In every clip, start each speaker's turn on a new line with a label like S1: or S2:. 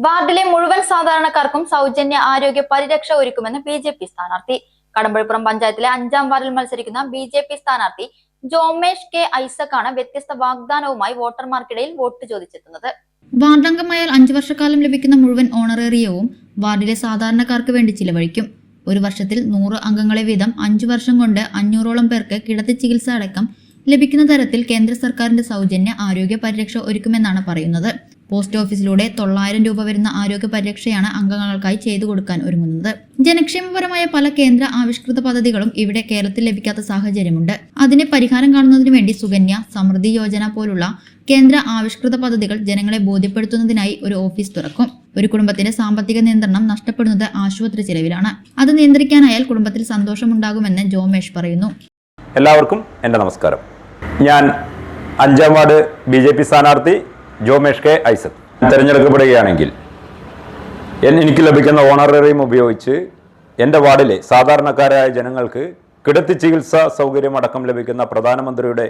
S1: വാർഡിലെ മുഴുവൻ സാധാരണക്കാർക്കും സൗജന്യ ആരോഗ്യ പരിരക്ഷ ഒരുക്കുമെന്ന് ബി.ജെ.പി. സ്ഥാനാർത്ഥി. കടമ്പഴിപ്പുറം പഞ്ചായത്തിലെ 5-ാം വാർഡിൽ മത്സരിക്കുന്ന ബി.ജെ.പി. സ്ഥാനാർത്ഥി ജോമേഷ് കെ. ഐസക്കാണ് വ്യത്യസ്ത വാഗ്ദാനവുമായി വോട്ടർമാർക്കിടയിൽ വോട്ട് ചോദിച്ചെത്തുന്നത്.
S2: വാർഡംഗമായാൽ 5 വർഷക്കാലം ലഭിക്കുന്ന മുഴുവൻ ഓണറേറിയവും വാർഡിലെ സാധാരണക്കാർക്ക് വേണ്ടി ചിലവഴിക്കും. ഒരു വർഷത്തിൽ 100 അംഗങ്ങളെ വീതം 5 വർഷം കൊണ്ട് 500ഓളം പേർക്ക് കിടത്തി ചികിത്സ അടക്കം ലഭിക്കുന്ന തരത്തിൽ കേന്ദ്ര സർക്കാരിന്റെ സൗജന്യ ആരോഗ്യ പരിരക്ഷ ഒരുക്കുമെന്നാണ് പറയുന്നത്. പോസ്റ്റ് ഓഫീസിലൂടെ 900 രൂപ വരുന്ന ആരോഗ്യ പരിരക്ഷയാണ് അംഗങ്ങൾക്കായി ചെയ്തു കൊടുക്കാൻ ഒരുങ്ങുന്നത്. ജനക്ഷേമപരമായ പല കേന്ദ്ര ആവിഷ്കൃത പദ്ധതികളും ഇവിടെ കേരളത്തിൽ ലഭിക്കാത്ത സാഹചര്യമുണ്ട്. അതിന് പരിഹാരം കാണുന്നതിനു വേണ്ടി സുകന്യ സമൃദ്ധി യോജന പോലുള്ള കേന്ദ്ര ആവിഷ്കൃത പദ്ധതികൾ ജനങ്ങളെ ബോധ്യപ്പെടുത്തുന്നതിനായി ഒരു ഓഫീസ് തുറക്കും. ഒരു കുടുംബത്തിന്റെ സാമ്പത്തിക നിയന്ത്രണം നഷ്ടപ്പെടുന്നത് ആശുപത്രി ചെലവിലാണ്. അത് നിയന്ത്രിക്കാനായാൽ കുടുംബത്തിൽ സന്തോഷമുണ്ടാകുമെന്ന് ജോമേഷ് പറയുന്നു.
S3: എല്ലാവർക്കും എൻ്റെ നമസ്കാരം. ഞാൻ 5-ാം വാർഡ് ബി.ജെ.പി. സ്ഥാനാർത്ഥി ജോമേഷ് കെ. ഐസക് തിരഞ്ഞെടുക്കപ്പെടുകയാണെങ്കിൽ എനിക്ക് ലഭിക്കുന്ന ഓണറേറിയം ഉപയോഗിച്ച് എൻ്റെ വാർഡിലെ സാധാരണക്കാരായ ജനങ്ങൾക്ക് കിടത്തി ചികിത്സാ സൗകര്യമടക്കം ലഭിക്കുന്ന പ്രധാനമന്ത്രിയുടെ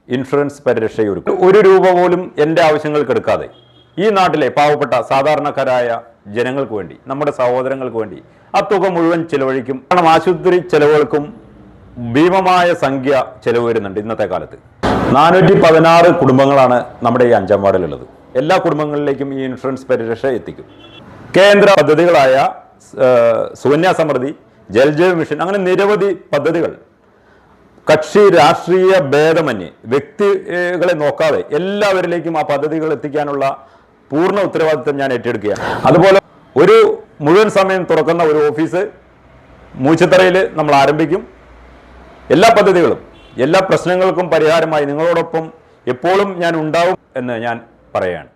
S3: ഇൻഷുറൻസ് പരിരക്ഷയൊരുക്കും. 1 രൂപ പോലും എൻ്റെ ആവശ്യങ്ങൾക്കെടുക്കാതെ ഈ നാട്ടിലെ പാവപ്പെട്ട സാധാരണക്കാരായ ജനങ്ങൾക്ക് വേണ്ടി, നമ്മുടെ സഹോദരങ്ങൾക്ക് വേണ്ടി ആ തുക മുഴുവൻ ചിലവഴിക്കും. കാരണം ആശുപത്രി ചെലവുകൾക്കും ഭീമമായ സംഖ്യ ചെലവ് വരുന്നുണ്ട്. ഇന്നത്തെ കാലത്ത് 416 കുടുംബങ്ങളാണ് നമ്മുടെ ഈ 5-ാം വാർഡിലുള്ളത്. എല്ലാ കുടുംബങ്ങളിലേക്കും ഈ ഇൻഷുറൻസ് പരിരക്ഷ എത്തിക്കും. കേന്ദ്ര പദ്ധതികളായ സുകന്യ സമൃദ്ധി, ജൽജീവൻ മിഷൻ, അങ്ങനെ നിരവധി പദ്ധതികൾ കക്ഷി രാഷ്ട്രീയ ഭേദമന്യേ വ്യക്തികളെ നോക്കാതെ എല്ലാവരിലേക്കും ആ പദ്ധതികൾ എത്തിക്കാനുള്ള പൂർണ്ണ ഉത്തരവാദിത്വം ഞാൻ ഏറ്റെടുക്കുകയാണ്. അതുപോലെ ഒരു മുഴുവൻ സമയം തുറക്കുന്ന ഒരു ഓഫീസ് മൂച്ചത്തറയിൽ നമ്മൾ ആരംഭിക്കും. എല്ലാ പദ്ധതികളും, എല്ലാ പ്രശ്നങ്ങൾക്കും പരിഹാരമായി നിങ്ങളോടൊപ്പം എപ്പോഴും ഞാൻ ഉണ്ടാവും എന്ന് ഞാൻ പറയുകയാണ്.